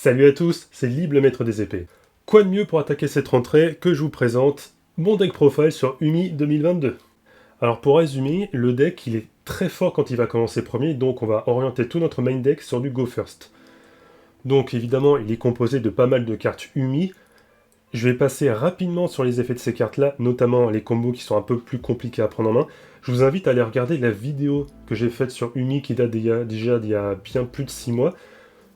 Salut à tous, c'est Lib le maître des épées. Quoi de mieux pour attaquer cette rentrée que je vous présente mon deck profile sur Umi 2022. Alors pour résumer, le deck il est très fort quand il va commencer premier, donc on va orienter tout notre main deck sur du Go First. Donc évidemment il est composé de pas mal de cartes Umi. Je vais passer rapidement sur les effets de ces cartes là, notamment les combos qui sont un peu plus compliqués à prendre en main. Je vous invite à aller regarder la vidéo que j'ai faite sur Umi qui date déjà d'il y a bien plus de 6 mois,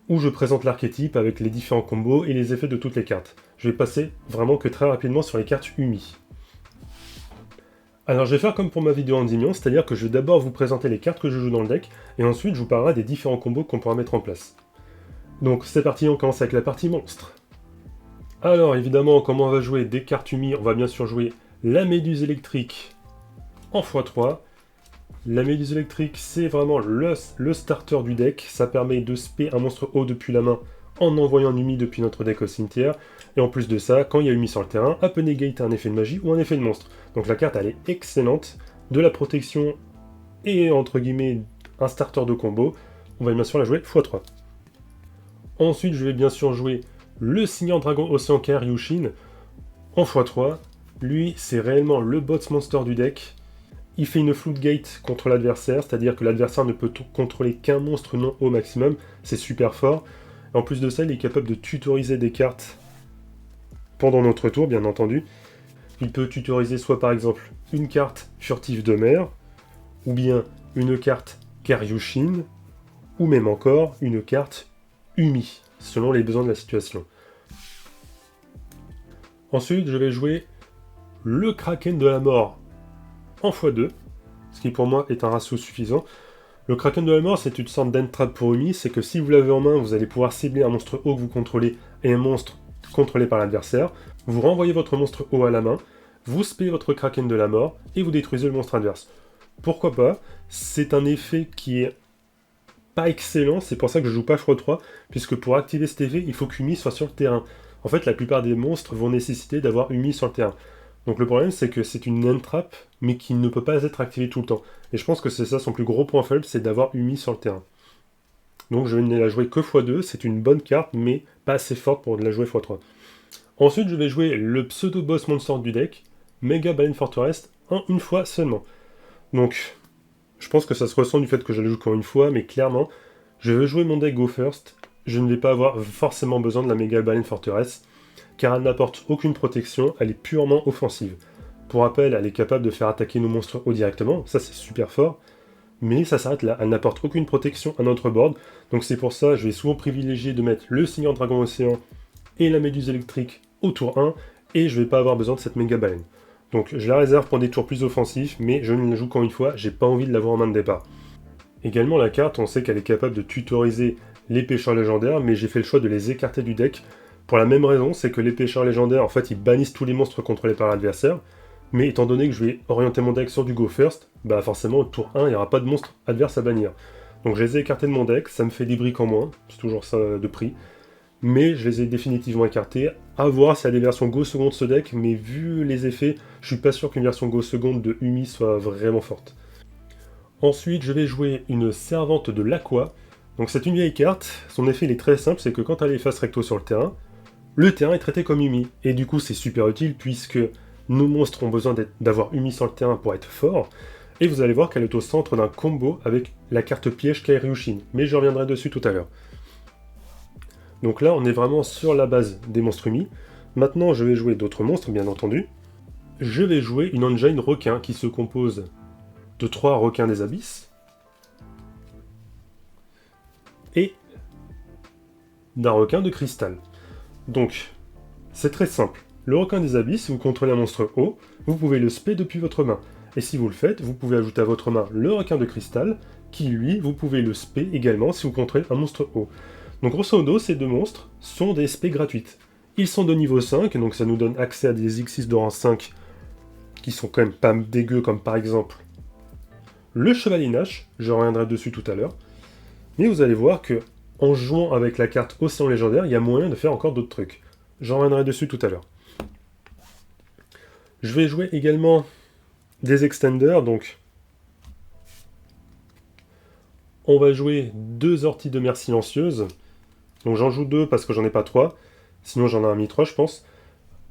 où je présente l'archétype avec les différents combos et les effets de toutes les cartes. Je vais passer vraiment que très rapidement sur les cartes Umi. Alors je vais faire comme pour ma vidéo Endymion, c'est-à-dire que je vais d'abord vous présenter les cartes que je joue dans le deck, et ensuite je vous parlerai des différents combos qu'on pourra mettre en place. Donc c'est parti, on commence avec la partie monstre. Alors évidemment, comment on va jouer des cartes Umi, on va bien sûr jouer la Méduse électrique en x3. La Méduse électrique, c'est vraiment le starter du deck. Ça permet de spé un monstre haut depuis la main en envoyant un Umi depuis notre deck au cimetière. Et en plus de ça, quand il y a Umi sur le terrain, elle peut negate un effet de magie ou un effet de monstre. Donc la carte, elle est excellente. De la protection et, entre guillemets, un starter de combo. On va bien sûr la jouer x3. Ensuite, je vais bien sûr jouer le Seigneur Dragon Océan Karyushin en x3. Lui, c'est réellement le boss monster du deck. Il fait une floodgate contre l'adversaire, c'est-à-dire que l'adversaire ne peut contrôler qu'un monstre non au maximum, c'est super fort. En plus de ça, il est capable de tutoriser des cartes pendant notre tour, bien entendu. Il peut tutoriser soit par exemple une carte furtive de mer, ou bien une carte Karyushin, ou même encore une carte Umi, selon les besoins de la situation. Ensuite, je vais jouer le Kraken de la mort en x2, ce qui pour moi est un ratio suffisant. Le Kraken de la mort, c'est une sorte d'entrap pour Umi, c'est que si vous l'avez en main, vous allez pouvoir cibler un monstre haut que vous contrôlez et un monstre contrôlé par l'adversaire. Vous renvoyez votre monstre haut à la main, vous spéez votre Kraken de la mort et vous détruisez le monstre adverse. Pourquoi pas? C'est un effet qui est pas excellent, c'est pour ça que je joue pas x3, puisque pour activer cet effet, il faut qu'Umi soit sur le terrain. En fait, la plupart des monstres vont nécessiter d'avoir Umi sur le terrain. Donc le problème, c'est que c'est une entrap, mais qui ne peut pas être activée tout le temps. Et je pense que c'est ça son plus gros point faible, c'est d'avoir Umi sur le terrain. Donc je vais ne la jouer que x2, c'est une bonne carte, mais pas assez forte pour la jouer x3. Ensuite, je vais jouer le pseudo-boss monster du deck, Mega Baleine Forteress, en une fois seulement. Donc, je pense que ça se ressent du fait que je la joue qu'en une fois, mais clairement, je veux jouer mon deck Go First, je ne vais pas avoir forcément besoin de la Mega Baleine Forteress, car elle n'apporte aucune protection, elle est purement offensive. Pour rappel, elle est capable de faire attaquer nos monstres haut directement, ça c'est super fort, mais ça s'arrête là, elle n'apporte aucune protection à notre board, donc c'est pour ça que je vais souvent privilégier de mettre le Seigneur Dragon Océan et la Méduse électrique au tour 1, et je vais pas avoir besoin de cette méga baleine. Donc je la réserve pour des tours plus offensifs, mais je ne la joue qu'en une fois, j'ai pas envie de l'avoir en main de départ. Également la carte, on sait qu'elle est capable de tutoriser les pêcheurs légendaires, mais j'ai fait le choix de les écarter du deck, pour la même raison, c'est que les pêcheurs légendaires, en fait, ils bannissent tous les monstres contrôlés par l'adversaire, mais étant donné que je vais orienter mon deck sur du Go First, bah forcément, au tour 1, il n'y aura pas de monstre adverse à bannir. Donc je les ai écartés de mon deck, ça me fait des briques en moins, c'est toujours ça de prix, mais je les ai définitivement écartés, à voir s'il y a des versions Go Second de ce deck, mais vu les effets, je suis pas sûr qu'une version Go Second de Umi soit vraiment forte. Ensuite, je vais jouer une Servante de l'Aqua. Donc c'est une vieille carte, son effet il est très simple, c'est que quand elle est face recto sur le terrain est traité comme Umi, et du coup c'est super utile puisque nos monstres ont besoin d'avoir Umi sur le terrain pour être forts, et vous allez voir qu'elle est au centre d'un combo avec la carte piège Karyushin, mais je reviendrai dessus tout à l'heure. Donc là on est vraiment sur la base des monstres Umi. Maintenant je vais jouer d'autres monstres bien entendu. Je vais jouer une engine requin qui se compose de 3 requins des abysses, et d'un requin de cristal. Donc, c'est très simple. Le requin des abysses, si vous contrôlez un monstre haut, vous pouvez le spé depuis votre main. Et si vous le faites, vous pouvez ajouter à votre main le requin de cristal, qui lui, vous pouvez le spé également si vous contrôlez un monstre haut. Donc grosso modo, ces deux monstres sont des spés gratuites. Ils sont de niveau 5, donc ça nous donne accès à des X6 de rang 5, qui sont quand même pas dégueux, comme par exemple le Chevalier Nash, je reviendrai dessus tout à l'heure. Mais vous allez voir que en jouant avec la carte Océan Légendaire, il y a moyen de faire encore d'autres trucs. J'en reviendrai dessus tout à l'heure. Je vais jouer également des extenders, donc on va jouer 2 orties de mer silencieuses, Donc j'en joue 2 parce que j'en ai pas 3. Sinon j'en ai un mis 3 je pense.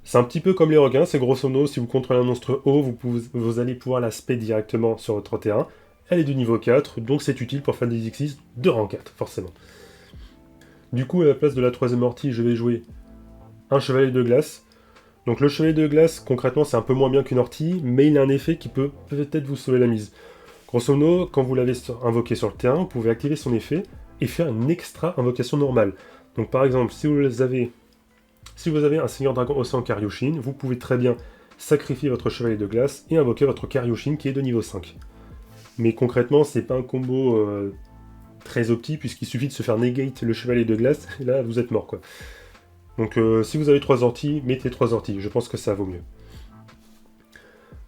C'est un petit peu comme les requins, c'est grosso modo, si vous contrôlez un monstre haut, vous allez pouvoir la spé directement sur votre terrain. Elle est de niveau 4, donc c'est utile pour faire des exercices de rang 4, forcément. Du coup, à la place de la troisième ortie, je vais jouer un chevalier de glace. Donc le chevalier de glace, concrètement, c'est un peu moins bien qu'une ortie, mais il a un effet qui peut peut-être vous sauver la mise. Grosso modo, quand vous l'avez invoqué sur le terrain, vous pouvez activer son effet et faire une extra invocation normale. Donc par exemple, si vous avez un Seigneur Dragon Océan Karyushin, vous pouvez très bien sacrifier votre chevalier de glace et invoquer votre Karyushin qui est de niveau 5. Mais concrètement, c'est pas un combo très opti, puisqu'il suffit de se faire negate le chevalier de glace, et là vous êtes mort quoi. Donc si vous avez 3 orties, mettez 3 orties, je pense que ça vaut mieux.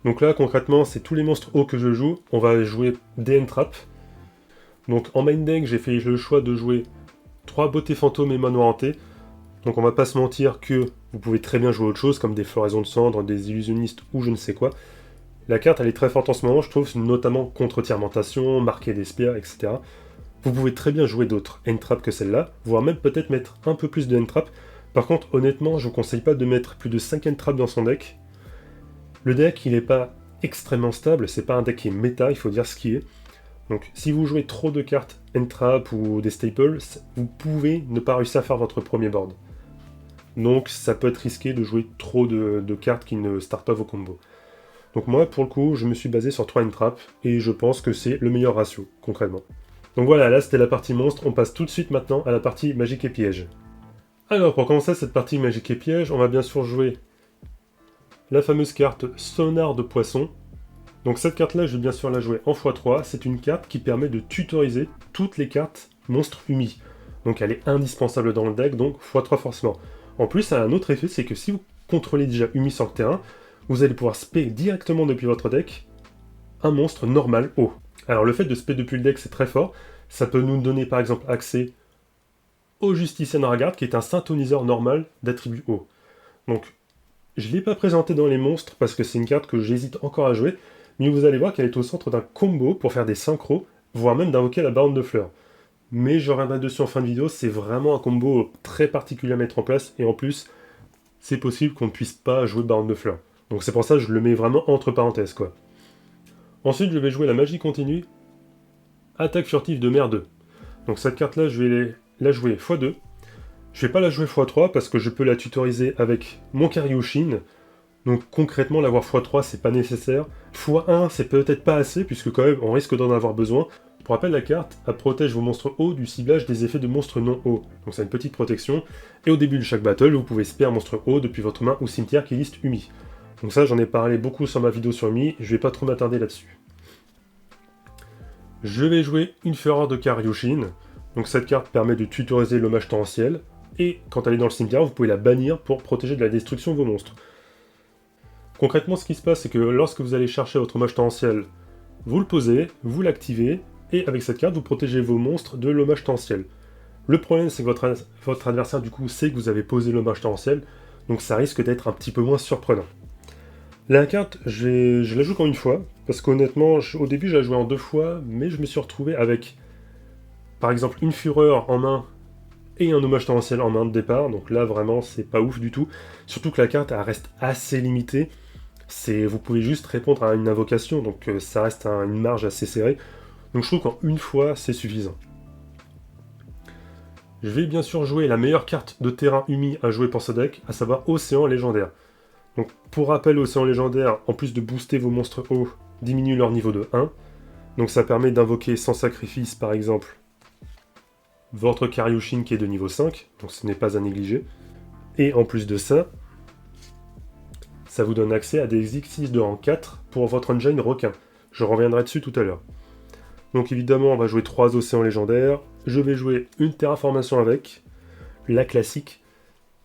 Donc là concrètement, c'est tous les monstres hauts que je joue, on va jouer DN Trap. Donc en main deck, j'ai fait le choix de jouer 3 beautés fantômes et manoirs hantés. Donc on va pas se mentir que vous pouvez très bien jouer autre chose, comme des floraisons de cendres, des illusionnistes ou je ne sais quoi. La carte elle est très forte en ce moment, je trouve, notamment contre Tiermentation, marquer des spires, etc. Vous pouvez très bien jouer d'autres end-trap que celle-là, voire même peut-être mettre un peu plus de end-trap. Par contre, honnêtement, je vous conseille pas de mettre plus de 5 end-trap dans son deck. Le deck, il n'est pas extrêmement stable, c'est pas un deck qui est méta, il faut dire ce qui est. Donc, si vous jouez trop de cartes end-trap ou des staples, vous pouvez ne pas réussir à faire votre premier board. Donc, ça peut être risqué de jouer trop de cartes qui ne startent pas vos combos. Donc moi, pour le coup, je me suis basé sur 3 end-trap, et je pense que c'est le meilleur ratio, concrètement. Donc voilà, là c'était la partie monstre, on passe tout de suite maintenant à la partie magique et piège. Alors pour commencer cette partie magique et piège, on va bien sûr jouer la fameuse carte Sonar de Poisson. Donc cette carte là, je vais bien sûr la jouer en x3, c'est une carte qui permet de tutoriser toutes les cartes monstres Umi. Donc elle est indispensable dans le deck, donc x3 forcément. En plus, elle a un autre effet, c'est que si vous contrôlez déjà Umi sur le terrain, vous allez pouvoir spé directement depuis votre deck un monstre normal haut. Alors le fait de spé depuis le deck c'est très fort, ça peut nous donner par exemple accès au Justician Ragard qui est un synthoniseur normal d'attribut haut. Donc je ne l'ai pas présenté dans les monstres parce que c'est une carte que j'hésite encore à jouer, mais vous allez voir qu'elle est au centre d'un combo pour faire des synchros, voire même d'invoquer la baronne de fleurs. Mais je reviendrai dessus en fin de vidéo, c'est vraiment un combo très particulier à mettre en place, et en plus, c'est possible qu'on ne puisse pas jouer baronne de fleurs. Donc c'est pour ça que je le mets vraiment entre parenthèses quoi. Ensuite, je vais jouer la magie continue, attaque furtive de mer 2. Donc cette carte-là, je vais la jouer x2. Je vais pas la jouer x3 parce que je peux la tutoriser avec mon Karyushin. Donc concrètement, l'avoir x3, c'est pas nécessaire. x1, c'est peut-être pas assez, puisque quand même, on risque d'en avoir besoin. Pour rappel, la carte, elle protège vos monstres hauts du ciblage des effets de monstres non hauts. Donc c'est une petite protection. Et au début de chaque battle, vous pouvez spare un monstre haut depuis votre main ou cimetière qui liste Umi. Donc ça, j'en ai parlé beaucoup sur ma vidéo sur Umi, je vais pas trop m'attarder là-dessus. Je vais jouer une Fureur de Karyushin. Donc cette carte permet de tutoriser l'hommage torrentiel, et quand elle est dans le cimetière, vous pouvez la bannir pour protéger de la destruction vos monstres. Concrètement, ce qui se passe, c'est que lorsque vous allez chercher votre hommage torrentiel, vous le posez, vous l'activez, et avec cette carte, vous protégez vos monstres de l'hommage torrentiel. Le problème, c'est que votre adversaire, du coup, sait que vous avez posé l'hommage torrentiel, donc ça risque d'être un petit peu moins surprenant. La carte, je la joue qu'en une fois, parce qu'honnêtement, au début, je la jouais en 2 fois, mais je me suis retrouvé avec, par exemple, une fureur en main et un hommage torrentiel en main de départ, donc là, vraiment, c'est pas ouf du tout. Surtout que la carte, elle reste assez limitée. Vous pouvez juste répondre à une invocation, donc ça reste une marge assez serrée. Donc je trouve qu'en une fois, c'est suffisant. Je vais bien sûr jouer la meilleure carte de terrain Umi à jouer pour ce deck, à savoir Océan Légendaire. Donc pour rappel, Océan Légendaire, en plus de booster vos monstres hauts, diminue leur niveau de 1. Donc ça permet d'invoquer sans sacrifice, par exemple, votre Karyushin qui est de niveau 5, donc ce n'est pas à négliger. Et en plus de ça, ça vous donne accès à des exercices de rang 4 pour votre engine requin. Je reviendrai dessus tout à l'heure. Donc évidemment, on va jouer 3 océans légendaires. Je vais jouer une terraformation avec, la classique.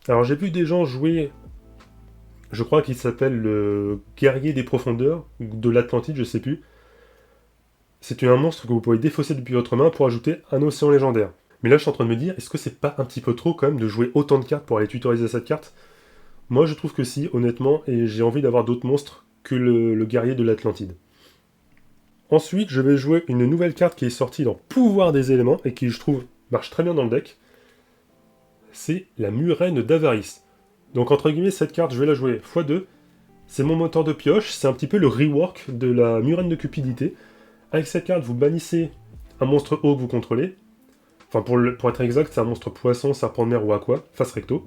Alors j'ai vu des gens jouer, je crois qu'il s'appelle le guerrier des profondeurs, de l'Atlantide, je sais plus. C'est un monstre que vous pouvez défausser depuis votre main pour ajouter un océan légendaire. Mais là je suis en train de me dire, est-ce que c'est pas un petit peu trop quand même de jouer autant de cartes pour aller tutoriser cette carte? Moi je trouve que si, honnêtement, et j'ai envie d'avoir d'autres monstres que le guerrier de l'Atlantide. Ensuite, je vais jouer une nouvelle carte qui est sortie dans Pouvoir des éléments et qui, je trouve, marche très bien dans le deck. c'est la Murène d'Avarice. Donc entre guillemets, cette carte, je vais la jouer x2. C'est mon moteur de pioche, c'est un petit peu le rework de la Murène de Cupidité. Avec cette carte, vous bannissez un monstre haut que vous contrôlez. Enfin, pour être exact, c'est un monstre poisson, serpent de mer ou aqua, face recto.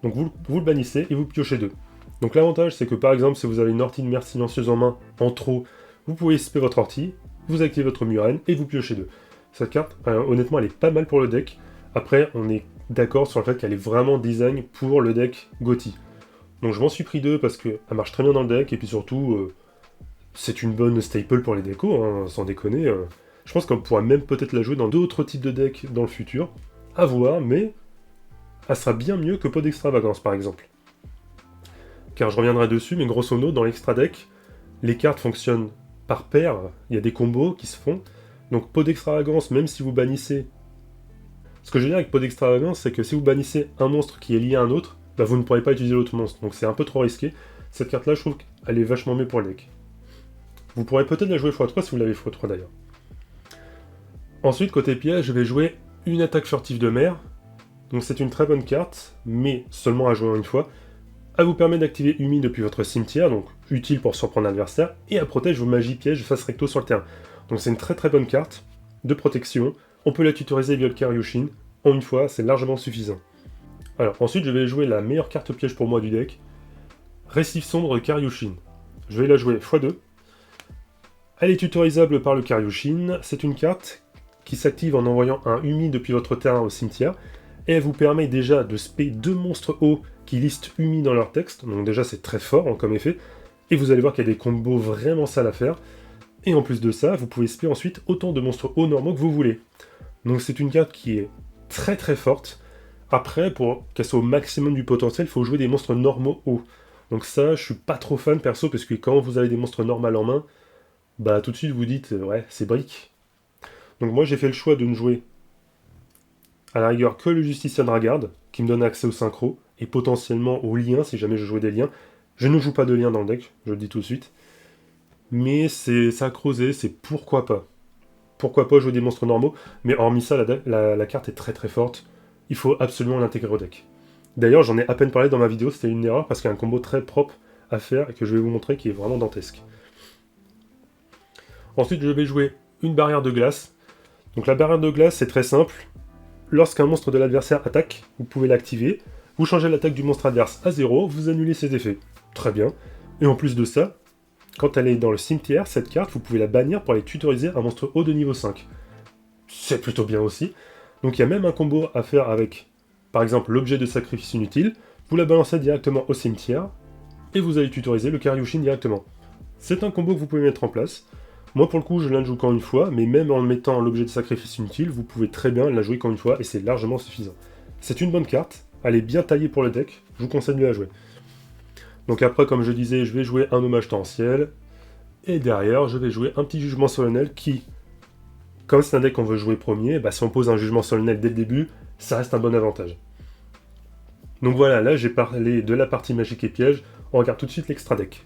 Donc vous le bannissez et vous piochez 2. Donc l'avantage, c'est que par exemple, si vous avez une ortie de mer silencieuse en main, en trop, vous pouvez spé votre ortie, vous activez votre Murène et vous piochez 2. Cette carte, honnêtement, elle est pas mal pour le deck. Après, on est d'accord sur le fait qu'elle est vraiment design pour le deck Gothi. Donc je m'en suis pris 2 parce qu'elle marche très bien dans le deck, et puis surtout, c'est une bonne staple pour les décos, hein, sans déconner. Je pense qu'on pourra même peut-être la jouer dans d'autres types de decks dans le futur. À voir, mais elle sera bien mieux que Pot d'Extravagance, par exemple. Car je reviendrai dessus, mais grosso modo, dans l'extra deck, les cartes fonctionnent par paire, il y a des combos qui se font. Donc Pot d'Extravagance, même si vous bannissez... Ce que je veux dire avec Pot d'Extravagance, c'est que si vous bannissez un monstre qui est lié à un autre, bah vous ne pourrez pas utiliser l'autre monstre, donc c'est un peu trop risqué. Cette carte-là, je trouve qu'elle est vachement mieux pour le deck. Vous pourrez peut-être la jouer x3 si vous l'avez x3 d'ailleurs. Ensuite, côté piège, je vais jouer une attaque furtive de mer. Donc c'est une très bonne carte, mais seulement à jouer une fois. Elle vous permet d'activer Umi depuis votre cimetière, donc utile pour surprendre l'adversaire, et elle protège vos magies pièges face recto sur le terrain. Donc c'est une très très bonne carte de protection. On peut la tutoriser via le Karyushin. En une fois, c'est largement suffisant. Alors ensuite, je vais jouer la meilleure carte piège pour moi du deck. Récif sombre de Karyushin. Je vais la jouer x2. Elle est tutorisable par le Karyushin. C'est une carte qui s'active en envoyant un Umi depuis votre terrain au cimetière, et elle vous permet déjà de spé 2 monstres hauts qui listent Umi dans leur texte, donc déjà c'est très fort comme effet, et vous allez voir qu'il y a des combos vraiment sales à faire, et en plus de ça, vous pouvez spé ensuite autant de monstres hauts normaux que vous voulez. Donc c'est une carte qui est très très forte. Après, pour qu'elle soit au maximum du potentiel, il faut jouer des monstres normaux hauts. Donc ça, je suis pas trop fan perso, parce que quand vous avez des monstres normaux en main, bah tout de suite vous dites, ouais, c'est brique. Donc moi j'ai fait le choix de ne jouer à la rigueur que le Justician Dragard, qui me donne accès au synchro, et potentiellement aux liens, si jamais je jouais des liens. Je ne joue pas de liens dans le deck, je le dis tout de suite. Mais c'est ça à creuser, c'est pourquoi pas. Pourquoi pas jouer des monstres normaux, mais hormis ça, la carte est très très forte. Il faut absolument l'intégrer au deck. D'ailleurs, j'en ai à peine parlé dans ma vidéo, c'était une erreur, parce qu'il y a un combo très propre à faire, et que je vais vous montrer qui est vraiment dantesque. Ensuite, je vais jouer une barrière de glace. Donc la barrière de glace, c'est très simple. Lorsqu'un monstre de l'adversaire attaque, vous pouvez l'activer. Vous changez l'attaque du monstre adverse à 0, vous annulez ses effets. Très bien. Et en plus de ça, quand elle est dans le cimetière, cette carte, vous pouvez la bannir pour aller tutoriser un monstre haut de niveau 5. C'est plutôt bien aussi. Donc il y a même un combo à faire avec, par exemple, l'objet de sacrifice inutile. Vous la balancez directement au cimetière, et vous allez tutoriser le Karyushin directement. C'est un combo que vous pouvez mettre en place. Moi, pour le coup, je ne la joue qu'en une fois, mais même en mettant l'objet de sacrifice inutile, vous pouvez très bien la jouer qu'en une fois, et c'est largement suffisant. C'est une bonne carte, elle est bien taillée pour le deck, je vous conseille de la jouer. Donc après, comme je disais, je vais jouer un hommage torrentiel, et derrière, je vais jouer un petit jugement solennel qui, comme c'est un deck qu'on veut jouer premier, bah, si on pose un jugement solennel dès le début, ça reste un bon avantage. Donc voilà, là j'ai parlé de la partie magique et piège, on regarde tout de suite l'extra deck.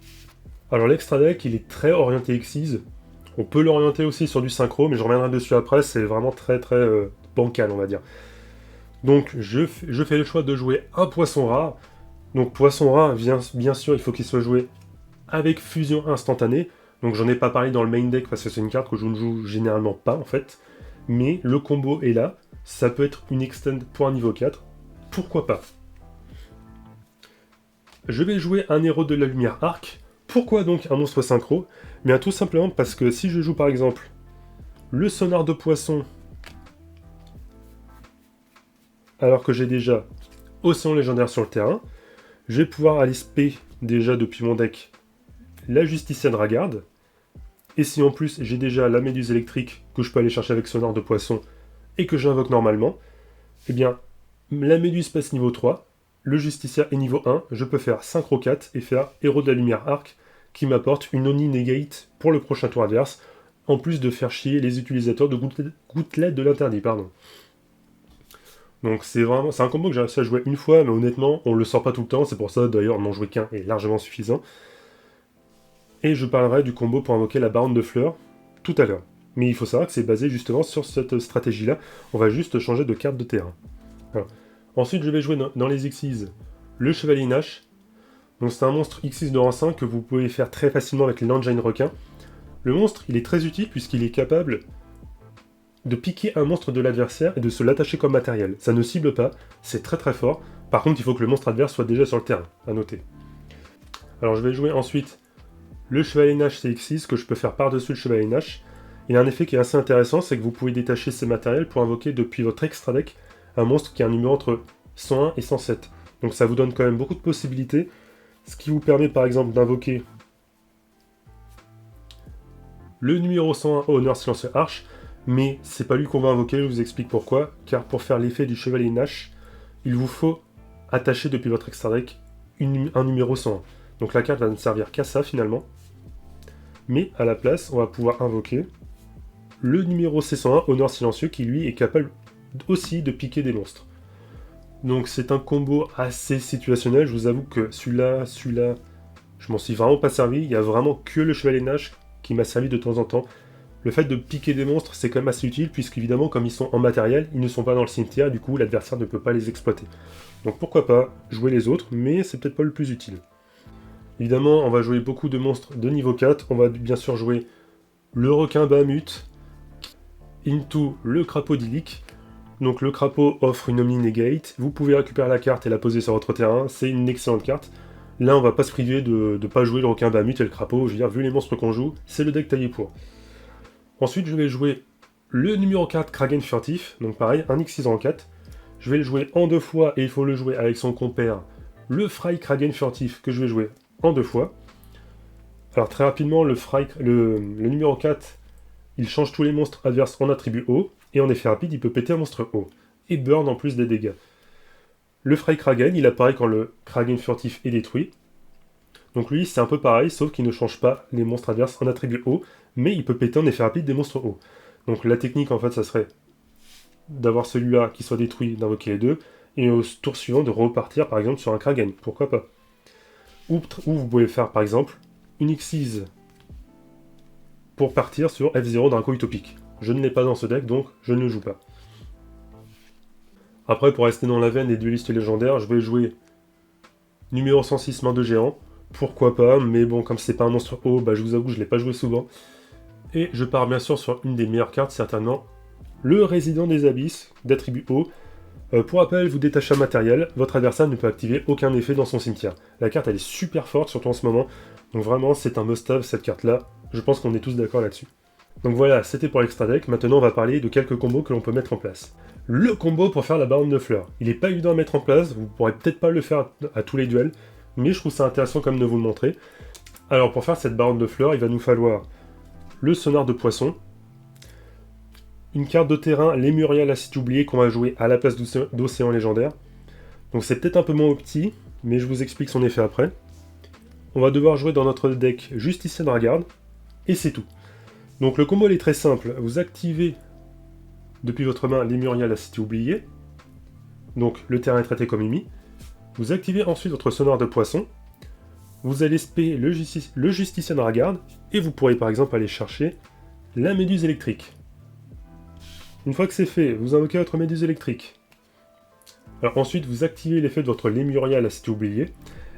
Alors l'extra deck, il est très orienté Xyz. On peut l'orienter aussi sur du synchro, mais je reviendrai dessus après, c'est vraiment très très bancal, on va dire. Donc je fais le choix de jouer un poisson rare. Donc poisson rare, bien sûr, il faut qu'il soit joué avec fusion instantanée. Donc j'en ai pas parlé dans le main deck parce que c'est une carte que je ne joue généralement pas en fait. Mais le combo est là, ça peut être une extend pour un niveau 4, pourquoi pas. Je vais jouer un héros de la lumière arc. Pourquoi donc un monstre synchro ? Bien tout simplement parce que si je joue par exemple le sonar de poisson, alors que j'ai déjà Océan légendaire sur le terrain, je vais pouvoir aller spé déjà depuis mon deck la Justician Dragard, et si en plus j'ai déjà la méduse électrique que je peux aller chercher avec sonar de poisson et que j'invoque normalement, eh bien la méduse passe niveau 3, le Justiciar est niveau 1, je peux faire synchro 4 et faire héros de la lumière arc qui m'apporte une Oni Negate pour le prochain tour adverse, en plus de faire chier les utilisateurs de gouttelettes de l'interdit, pardon. Donc c'est un combo que j'ai réussi à jouer une fois, mais honnêtement, on le sort pas tout le temps, c'est pour ça d'ailleurs n'en jouer qu'un est largement suffisant. Et je parlerai du combo pour invoquer la baronne de fleurs tout à l'heure. Mais il faut savoir que c'est basé justement sur cette stratégie-là, on va juste changer de carte de terrain. Alors, Ensuite, je vais jouer dans les Xyz le Chevalier Nash. Donc c'est un monstre X6 de rang 5 que vous pouvez faire très facilement avec l'Engine Requin. Le monstre, il est très utile puisqu'il est capable de piquer un monstre de l'adversaire et de se l'attacher comme matériel. Ça ne cible pas, c'est très très fort. Par contre, il faut que le monstre adverse soit déjà sur le terrain, à noter. Alors je vais jouer ensuite le Chevalier Nash CX6 que je peux faire par-dessus le Chevalier Nash. Il a un effet qui est assez intéressant, c'est que vous pouvez détacher ces matériels pour invoquer depuis votre extra deck un monstre qui a un numéro entre 101 et 107. Donc ça vous donne quand même beaucoup de possibilités, ce qui vous permet par exemple d'invoquer le numéro 101 Honneur Silencieux Arche, mais c'est pas lui qu'on va invoquer, je vous explique pourquoi, car pour faire l'effet du Chevalier Nash, il vous faut attacher depuis votre extra deck un numéro 101. Donc la carte va ne servir qu'à ça finalement, mais à la place, on va pouvoir invoquer le numéro C101 Honneur Silencieux qui lui est capable aussi de piquer des monstres. Donc c'est un combo assez situationnel, je vous avoue que celui-là, je m'en suis vraiment pas servi, il y a vraiment que le Chevalier Nash qui m'a servi de temps en temps. Le fait de piquer des monstres, c'est quand même assez utile, puisqu'évidemment, comme ils sont en matériel, ils ne sont pas dans le cimetière, du coup, l'adversaire ne peut pas les exploiter. Donc pourquoi pas jouer les autres, mais c'est peut-être pas le plus utile. Évidemment, on va jouer beaucoup de monstres de niveau 4, on va bien sûr jouer le requin Bahamut, into le crapaud d'Ilic. Donc le crapaud offre une Omni Negate, vous pouvez récupérer la carte et la poser sur votre terrain, c'est une excellente carte. Là, on va pas se priver de pas jouer le requin Bahamut et le crapaud, je veux dire, vu les monstres qu'on joue, c'est le deck taillé pour. Ensuite, je vais jouer le numéro 4 Kraken Furtif, donc pareil, un X6 en 4. Je vais le jouer en 2 fois et il faut le jouer avec son compère, le Fry Kraken Furtif, que je vais jouer en 2 fois. Alors très rapidement, le numéro 4, il change tous les monstres adverses en attribut haut, et en effet rapide, il peut péter un monstre haut, et burn en plus des dégâts. Le Fry Kraken, il apparaît quand le Kraken Furtif est détruit. Donc lui, c'est un peu pareil, sauf qu'il ne change pas les monstres adverses en attribut haut, mais il peut péter en effet rapide des monstres hauts. Donc la technique, en fait, ça serait d'avoir celui-là qui soit détruit, d'invoquer les deux, et au tour suivant de repartir, par exemple, sur un Kraken, pourquoi pas. Ou vous pouvez faire, par exemple, une Xyz pour partir sur F0 Draco Utopique. Je ne l'ai pas dans ce deck, donc je ne le joue pas. Après, pour rester dans la veine des duelistes légendaires, je vais jouer numéro 106 Main de Géant, pourquoi pas, mais bon, comme c'est pas un monstre haut, bah, je vous avoue, je l'ai pas joué souvent. Et je pars bien sûr sur une des meilleures cartes, certainement, le Résident des Abysses, d'attribut haut. Pour rappel, vous détachez un matériel, votre adversaire ne peut activer aucun effet dans son cimetière. La carte, elle est super forte, surtout en ce moment, donc vraiment, c'est un must-have, cette carte-là. Je pense qu'on est tous d'accord là-dessus. Donc voilà, c'était pour l'extra deck, maintenant on va parler de quelques combos que l'on peut mettre en place. Le combo pour faire la baronne de fleurs. Il n'est pas évident à mettre en place, vous pourrez peut-être pas le faire à tous les duels, mais je trouve ça intéressant quand même de vous le montrer. Alors pour faire cette baronne de fleurs, il va nous falloir le sonar de poisson, une carte de terrain, les Muriel à site oublié qu'on va jouer à la place d'Océan Légendaire. Donc c'est peut-être un peu moins petit, mais je vous explique son effet après. On va devoir jouer dans notre deck Justicier Dragarde, et c'est tout. Donc le combo il est très simple, vous activez depuis votre main les Muriel à site oublié, donc le terrain est traité comme ennemi. Vous activez ensuite votre sonar de poisson, vous allez spé le Justicier Dragarde, et vous pourrez par exemple aller chercher la Méduse électrique. Une fois que c'est fait, vous invoquez votre Méduse électrique. Alors ensuite, vous activez l'effet de votre Lémuria à la cité oubliée.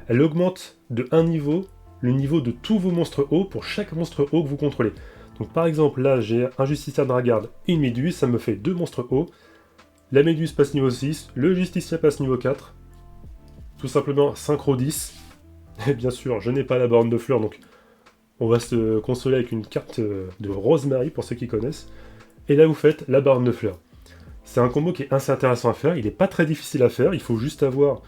Elle augmente de 1 niveau le niveau de tous vos monstres hauts pour chaque monstre haut que vous contrôlez. Donc par exemple, là, j'ai un Justicier Dragarde et une Méduse, ça me fait 2 monstres hauts. La Méduse passe niveau 6, le Justicier passe niveau 4. Tout simplement synchro 10. Et bien sûr, je n'ai pas la borne de fleurs, donc on va se consoler avec une carte de Rosemary, pour ceux qui connaissent. Et là, vous faites la borne de fleurs. C'est un combo qui est assez intéressant à faire, il n'est pas très difficile à faire, il faut juste avoir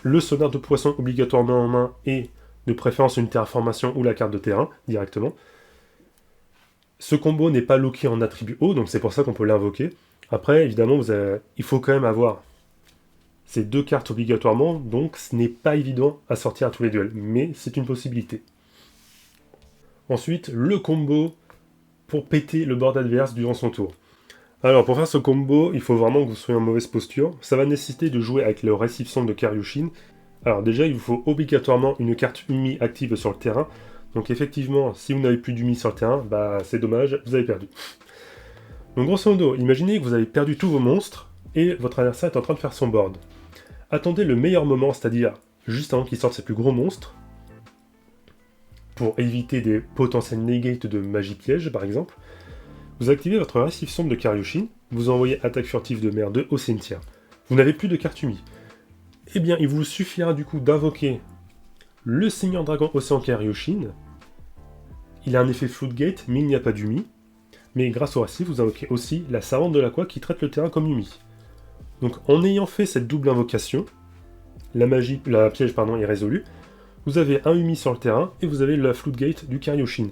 le sonar de poisson obligatoirement en main et de préférence une terraformation ou la carte de terrain directement. Ce combo n'est pas locké en attribut haut, donc c'est pour ça qu'on peut l'invoquer. Après, évidemment, il faut quand même avoir ces 2 cartes obligatoirement, donc ce n'est pas évident à sortir à tous les duels, mais c'est une possibilité. Ensuite, le combo pour péter le board adverse durant son tour. Alors pour faire ce combo, il faut vraiment que vous soyez en mauvaise posture. Ça va nécessiter de jouer avec le Récipient de Karyushin. Alors déjà, il vous faut obligatoirement une carte Umi active sur le terrain. Donc effectivement, si vous n'avez plus d'Umi sur le terrain, bah c'est dommage, vous avez perdu. Donc grosso modo, imaginez que vous avez perdu tous vos monstres, et votre adversaire est en train de faire son board. Attendez le meilleur moment, c'est-à-dire juste avant qu'il sorte ses plus gros monstres, pour éviter des potentiels negates de magie piège par exemple. Vous activez votre récif sombre de Karyushin, vous envoyez attaque furtive de mer 2 au cimetière. Vous n'avez plus de carte Umi. Eh bien, il vous suffira du coup d'invoquer le Seigneur Dragon Océan Karyushin. Il a un effet Floodgate, mais il n'y a pas d'Umi. Mais grâce au récif, vous invoquez aussi la Servante de l'Aqua qui traite le terrain comme Umi. Donc en ayant fait cette double invocation, la piège est résolue, vous avez un Umi sur le terrain et vous avez la Floodgate du Karyushin.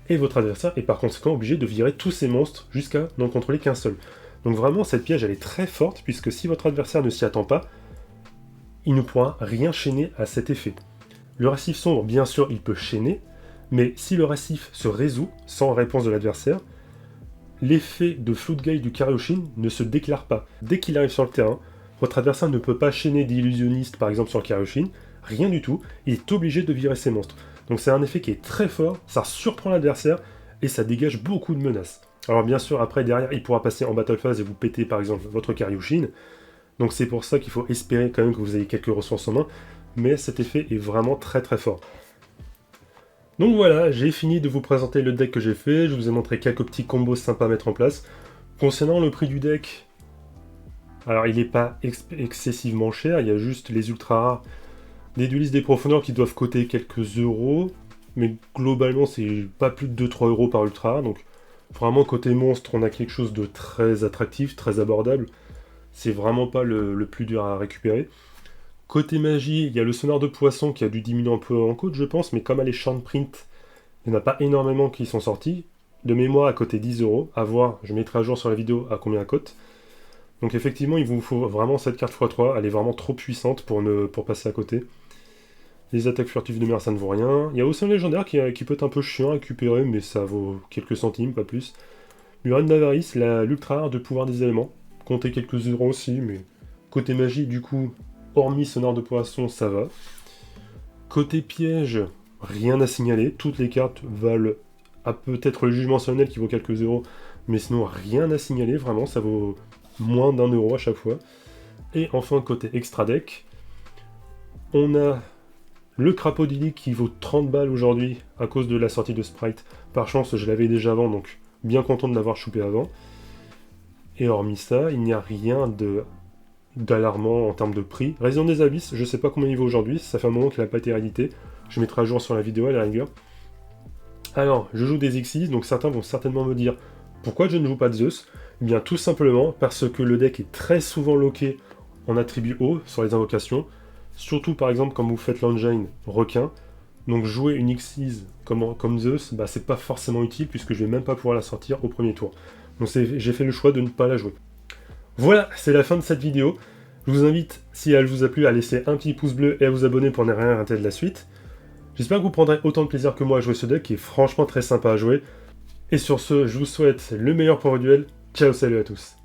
Et votre adversaire est par conséquent obligé de virer tous ses monstres jusqu'à n'en contrôler qu'un seul. Donc vraiment, cette piège elle est très forte puisque si votre adversaire ne s'y attend pas, il ne pourra rien chaîner à cet effet. Le récif sombre, bien sûr, il peut chaîner, mais si le récif se résout sans réponse de l'adversaire, l'effet de Floodgate du Karyushin ne se déclare pas. Dès qu'il arrive sur le terrain, votre adversaire ne peut pas chaîner d'illusionniste par exemple sur le Karyushin, rien du tout, il est obligé de virer ses monstres. Donc c'est un effet qui est très fort, ça surprend l'adversaire et ça dégage beaucoup de menaces. Alors bien sûr, après derrière, il pourra passer en battle phase et vous péter par exemple votre Karyushin. Donc c'est pour ça qu'il faut espérer quand même que vous ayez quelques ressources en main, mais cet effet est vraiment très très fort. Donc voilà, j'ai fini de vous présenter le deck que j'ai fait, je vous ai montré quelques petits combos sympas à mettre en place. Concernant le prix du deck, alors il n'est pas excessivement cher, il y a juste les ultra rares des duelistes des profondeurs qui doivent coter quelques euros, mais globalement c'est pas plus de 2-3 euros par ultra rare, donc vraiment côté monstre on a quelque chose de très attractif, très abordable, c'est vraiment pas le plus dur à récupérer. Côté magie, il y a le sonar de poisson qui a dû diminuer un peu en cote je pense, mais comme elle est short print, il n'y en a pas énormément qui sont sortis. De mémoire à côté 10 euros, à voir, je mettrai à jour sur la vidéo à combien elle cote. Donc effectivement il vous faut vraiment cette carte x3, elle est vraiment trop puissante pour passer à côté. Les attaques furtives de mer, ça ne vaut rien. Il y a aussi un légendaire qui peut être un peu chiant à récupérer, mais ça vaut quelques centimes, pas plus. L'Urène d'Avarice, l'ultra rare de pouvoir des éléments. Comptez quelques euros aussi, mais côté magie, du coup, hormis sonar de poisson, ça va. Côté piège, rien à signaler. Toutes les cartes valent peut-être le jugement solennel qui vaut quelques euros, mais sinon rien à signaler, vraiment, ça vaut moins d'1 euro à chaque fois. Et enfin, côté extra deck, on a le Crapodilic qui vaut 30 balles aujourd'hui à cause de la sortie de Sprite. Par chance, je l'avais déjà avant, donc bien content de l'avoir choupé avant. Et hormis ça, il n'y a rien d'alarmant en termes de prix. Résident des Abysses, je sais pas combien il vaut aujourd'hui, ça fait un moment qu'il n'a pas été réédité. Je mettrai à jour sur la vidéo à la rigueur. Alors, je joue des Xyz, donc certains vont certainement me dire pourquoi je ne joue pas de Zeus. Eh bien tout simplement parce que le deck est très souvent loqué en attribut haut sur les invocations. Surtout par exemple quand vous faites l'engine requin, donc jouer une Xyz comme Zeus, bah, c'est pas forcément utile puisque je vais même pas pouvoir la sortir au premier tour. Donc j'ai fait le choix de ne pas la jouer. Voilà, c'est la fin de cette vidéo. Je vous invite, si elle vous a plu, à laisser un petit pouce bleu et à vous abonner pour ne rien rater de la suite. J'espère que vous prendrez autant de plaisir que moi à jouer ce deck qui est franchement très sympa à jouer. Et sur ce, je vous souhaite le meilleur pour vos duels. Ciao, salut à tous.